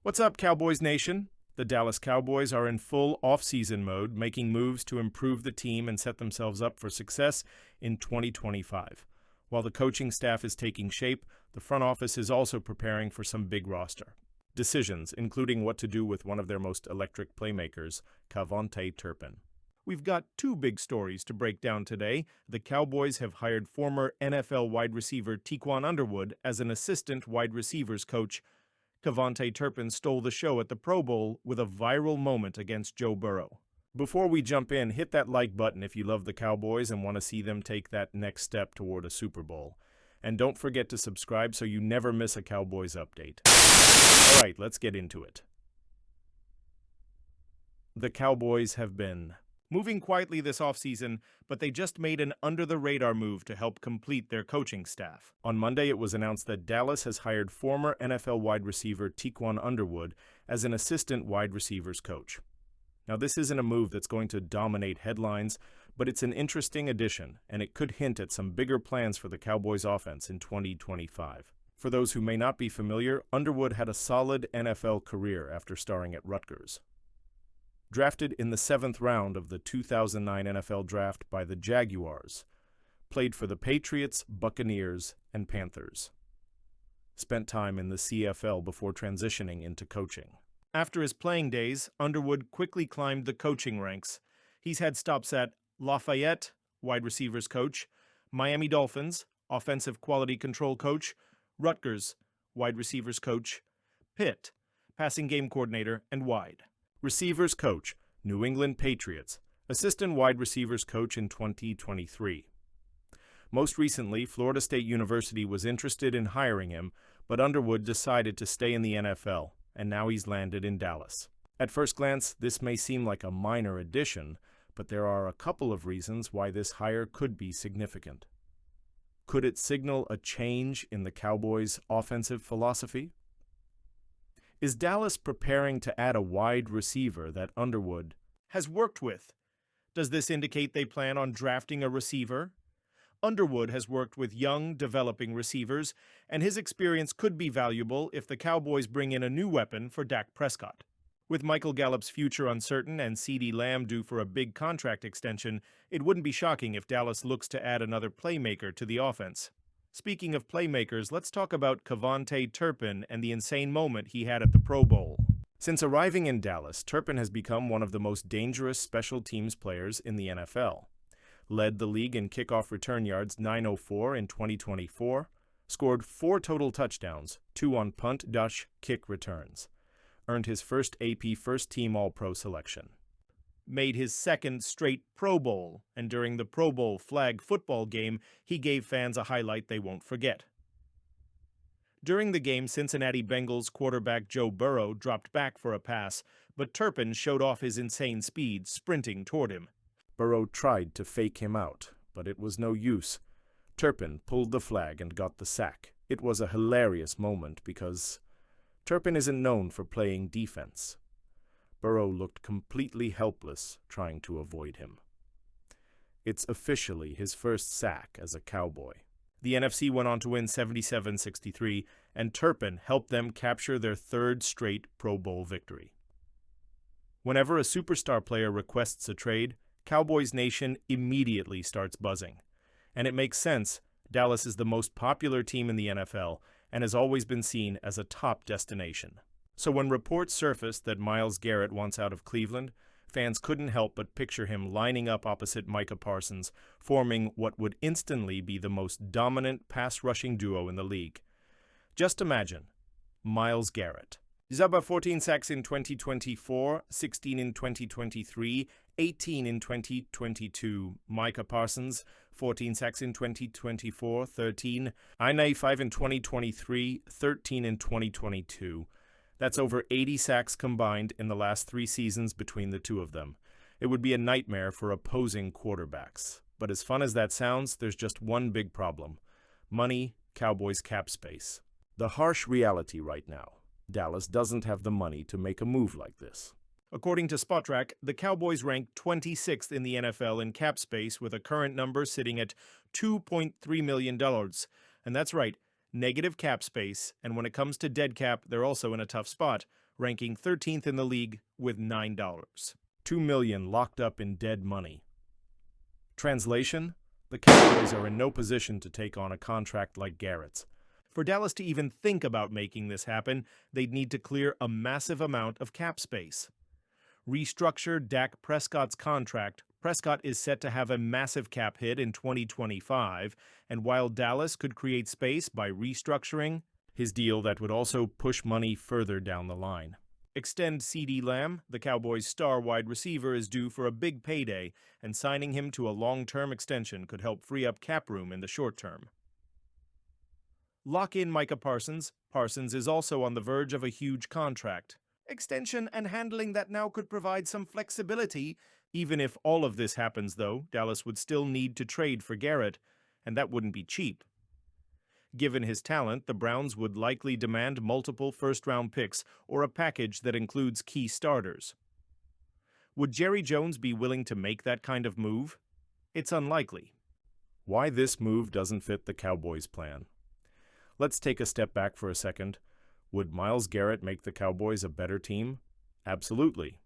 What's up, Cowboys Nation? The Dallas Cowboys are in full off-season mode, making moves to improve the team and set themselves up for success in 2025. While the coaching staff is taking shape, the front office is also preparing for some big roster decisions, including what to do with one of their most electric playmakers, Cavonte Turpin. We've got two big stories to break down today. The Cowboys have hired former NFL wide receiver Tiquan Underwood as an assistant wide receivers coach. Cavonte Turpin stole the show at the Pro Bowl with a viral moment against Joe Burrow. Before we jump in, hit that like button if you love the Cowboys and want to see them take that next step toward a Super Bowl. And don't forget to subscribe so you never miss a Cowboys update. All right, let's get into it. The Cowboys have been moving quietly this offseason, but they just made an under-the-radar move to help complete their coaching staff. On Monday, it was announced that Dallas has hired former NFL wide receiver Tiquan Underwood as an assistant wide receivers coach. Now, this isn't a move that's going to dominate headlines, but it's an interesting addition, and it could hint at some bigger plans for the Cowboys offense in 2025. For those who may not be familiar, Underwood had a solid NFL career after starring at Rutgers. Drafted in the 7th round of the 2009 NFL Draft by the Jaguars, played for the Patriots, Buccaneers, and Panthers. Spent time in the CFL before transitioning into coaching. After his playing days, Underwood quickly climbed the coaching ranks. He's had stops at Lafayette, wide receivers coach, Miami Dolphins, offensive quality control coach, Rutgers, wide receivers coach, Pitt, passing game coordinator, and wide receivers coach, New England Patriots, assistant wide receivers coach in 2023. Most recently, Florida State University was interested in hiring him, but Underwood decided to stay in the NFL, and now he's landed in Dallas. At first glance, this may seem like a minor addition, but there are a couple of reasons why this hire could be significant. Could it signal a change in the Cowboys' offensive philosophy? Is Dallas preparing to add a wide receiver that Underwood has worked with? Does this indicate they plan on drafting a receiver? Underwood has worked with young, developing receivers, and his experience could be valuable if the Cowboys bring in a new weapon for Dak Prescott. With Michael Gallup's future uncertain and CeeDee Lamb due for a big contract extension, it wouldn't be shocking if Dallas looks to add another playmaker to the offense. Speaking of playmakers, let's talk about Cavonte Turpin and the insane moment he had at the Pro Bowl. Since arriving in Dallas, Turpin has become one of the most dangerous special teams players in the NFL. Led the league in kickoff return yards 904 in 2024, scored 4 total touchdowns, 2 on punt-kick returns. Earned his first AP First Team All-Pro selection. Made his second straight Pro Bowl, and during the Pro Bowl flag football game, he gave fans a highlight they won't forget. During the game, Cincinnati Bengals quarterback Joe Burrow dropped back for a pass, but Turpin showed off his insane speed, sprinting toward him. Burrow tried to fake him out, but it was no use. Turpin pulled the flag and got the sack. It was a hilarious moment because Turpin isn't known for playing defense. Burrow looked completely helpless trying to avoid him. It's officially his first sack as a Cowboy. The NFC went on to win 77-63, and Turpin helped them capture their 3rd straight Pro Bowl victory. Whenever a superstar player requests a trade, Cowboys Nation immediately starts buzzing. And it makes sense. Dallas is the most popular team in the NFL and has always been seen as a top destination. So when reports surfaced that Myles Garrett wants out of Cleveland, fans couldn't help but picture him lining up opposite Micah Parsons, forming what would instantly be the most dominant pass-rushing duo in the league. Just imagine, Myles Garrett. He's about 14 sacks in 2024, 16 in 2023, 18 in 2022. Micah Parsons, 14 sacks in 2024, 13. 5 in 2023, 13 in 2022. That's over 80 sacks combined in the last 3 seasons between the two of them. It would be a nightmare for opposing quarterbacks. But as fun as that sounds, there's just one big problem. Money, Cowboys cap space. The harsh reality right now. Dallas doesn't have the money to make a move like this. According to Spotrac, the Cowboys rank 26th in the NFL in cap space with a current number sitting at $2.3 million. And that's right, negative cap space, and when it comes to dead cap, they're also in a tough spot. ranking 13th in the league with $9. $2 million locked up in dead money. Translation: the Cowboys are in no position to take on a contract like Garrett's. For Dallas to even think about making this happen, they'd need to clear a massive amount of cap space. Restructure Dak Prescott's contract. Prescott is set to have a massive cap hit in 2025, and while Dallas could create space by restructuring his deal, that would also push money further down the line. Extend CeeDee Lamb. The Cowboys' star wide receiver is due for a big payday, and signing him to a long-term extension could help free up cap room in the short term. Lock in Micah Parsons. Parsons is also on the verge of a huge contract extension and handling that now could provide some flexibility. Even if all of this happens, though, Dallas would still need to trade for Garrett, and that wouldn't be cheap. Given his talent, the Browns would likely demand multiple first-round picks or a package that includes key starters. Would Jerry Jones be willing to make that kind of move? It's unlikely. Why this move doesn't fit the Cowboys' plan? Let's take a step back for a second. Would Myles Garrett make the Cowboys a better team? Absolutely.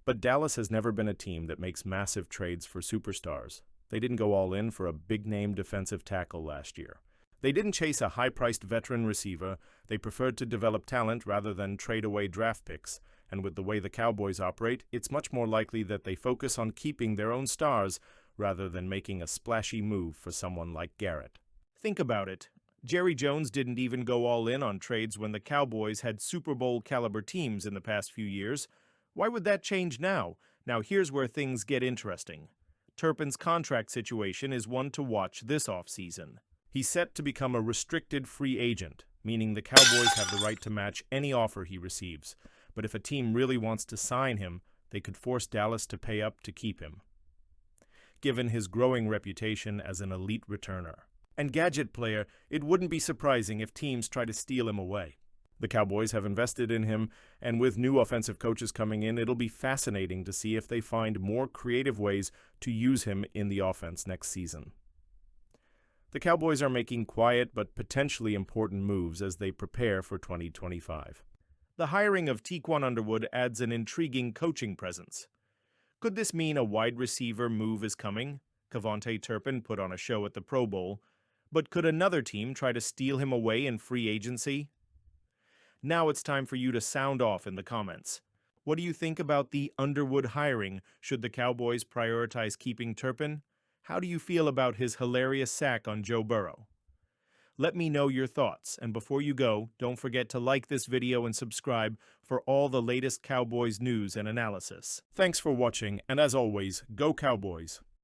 But Dallas has never been a team that makes massive trades for superstars. They didn't go all in for a big-name defensive tackle last year. They didn't chase a high-priced veteran receiver. They preferred to develop talent rather than trade away draft picks. And with the way the Cowboys operate, it's much more likely that they focus on keeping their own stars rather than making a splashy move for someone like Garrett. Think about it. Jerry Jones didn't even go all in on trades when the Cowboys had Super Bowl-caliber teams in the past few years. Why would that change now? Now here's where things get interesting. Turpin's contract situation is one to watch this offseason. He's set to become a restricted free agent, meaning the Cowboys have the right to match any offer he receives. But if a team really wants to sign him, they could force Dallas to pay up to keep him, given his growing reputation as an elite returner and gadget player. It wouldn't be surprising if teams try to steal him away. The Cowboys have invested in him, and with new offensive coaches coming in, it'll be fascinating to see if they find more creative ways to use him in the offense next season. The Cowboys are making quiet but potentially important moves as they prepare for 2025. The hiring of Tiquan Underwood adds an intriguing coaching presence. Could this mean a wide receiver move is coming? Kevontae Turpin put on a show at the Pro Bowl. But could another team try to steal him away in free agency? Now it's time for you to sound off in the comments. What do you think about the Underwood hiring? Should the Cowboys prioritize keeping Turpin? How do you feel about his hilarious sack on Joe Burrow? Let me know your thoughts, and before you go, don't forget to like this video and subscribe for all the latest Cowboys news and analysis. Thanks for watching, and as always, go Cowboys!